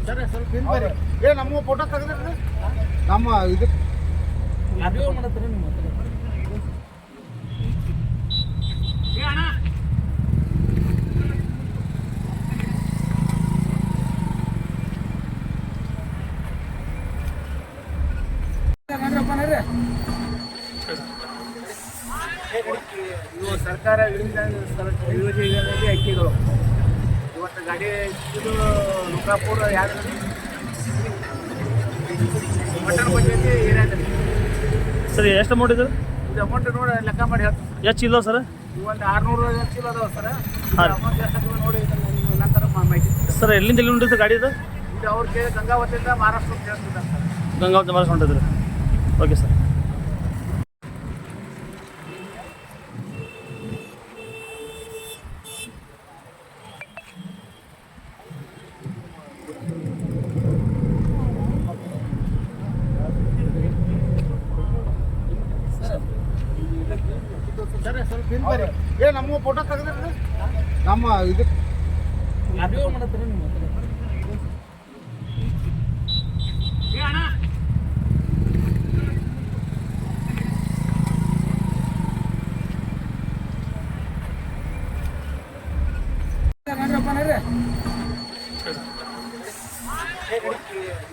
Sir ಸ್ವಲ್ಪ ಹಿಂದೆ ಬರ್ರಿ. ನಮ್ಮ ಫೋಟೋ ತೆಗೆದ್ರಿ ನಮ್ಮ ಇದು ವಿಡಿಯೋ ಮಾಡತ್ತೀರಿ ನಿಮ್ಮ ಹತ್ರ. ಇವು ಸರ್ಕಾರ ಯೋಜನೆಗಳಲ್ಲಿ ಅಕ್ಕಿಗಳು ಇವತ್ತು ಗಾಡಿ ಇದು ಲೋಕಾಪುರ ಯಾರು ಮಟನ್ ಬಂದೈತಿ ಏನಾಯ್ತು ಸರ್ ಎಷ್ಟು ಅಮೌಂಟ್ ಇದೆ? ಇದು ಅಮೌಂಟ್ ನೋಡಿ ಲೆಕ್ಕ ಮಾಡಿ ಹೇಳ್ತೀನಿ. ಎಷ್ಟು ಚೀಲ ಸರ್? ಒಂದು 600 ಚೀಲ ಅದಾವ ಸರ್. ಹಾಂ. ಅಮೌಂಟ್ ಎಷ್ಟು ನೋಡಿ ನಂತರ ಮಾಹಿತಿ ಸರ್ ಎಲ್ಲಿಂದ ಎಲ್ಲಿ ಹೊಂಟಿದ್ದು ಗಾಡಿ ಇದು? ಇದು ಅವ್ರ ಕೇಳಿ ಗಂಗಾವತಿಯಿಂದ ಮಹಾರಾಷ್ಟ್ರ ಕೇಳ್ತಿದ್ದಾರೆ ಸರ್. ಗಂಗಾವತಿ ಮಾರ್ಸ್ ಹೊಂಟಿದ್ರಿ. Okay sir. ಸರ್ ಸ್ವಲ್ಪ ಹಿಂದೆ ಬರ್ರಿ. ನಮ್ಮ ಫೋಟೋ ತೆಗೆದ್ರಿ ನಮ್ಮ ಇದು ವಿಡಿಯೋ ಮಾಡತ್ತೀರಿ ನಿಮ್ಮ ಹತ್ರ.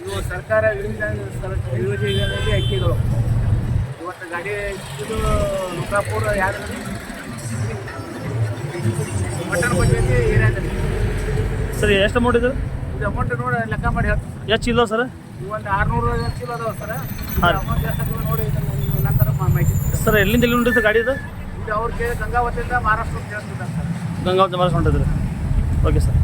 ಇವು ಸರ್ಕಾರ ಯೋಜನೆಗಳಲ್ಲಿ ಅಕ್ಕಿಗಳು ಇವತ್ತು ಗಾಡಿ ಇದು ಲೋಕಾಪುರ ಯಾರು ಮಟನ್ ಬಂದೈತಿ ಏನಾಯ್ತು ಸರ್ ಎಷ್ಟು ಅಮೌಂಟ್ ಇದೆ? ಇದು ಅಮೌಂಟ್ ನೋಡಿ ಲೆಕ್ಕ ಮಾಡಿ ಹೇಳ್ತೀನಿ. ಎಷ್ಟು ಚೀಲ ಸರ್? ಒಂದು 600 ಚೀಲ ಅದಾವ ಸರ್. ಹಾಂ. ಅಮೌಂಟ್ ಎಷ್ಟು ನೋಡಿ ನಂತರ ಮಾಹಿತಿ ಸರ್ ಎಲ್ಲಿಂದ ಎಲ್ಲಿ ಹೊಂಟಿದ್ದು ಗಾಡಿ ಇದು? ಇದು ಅವ್ರ ಕೇಳಿ ಗಂಗಾವತಿಯಿಂದ ಮಹಾರಾಷ್ಟ್ರ ಕೇಳ್ತಿದ್ದಾರೆ ಸರ್. ಗಂಗಾವತಿ ಮಾರ್ಸ್ ಹೊಂಟಿದ್ರಿ. Okay sir.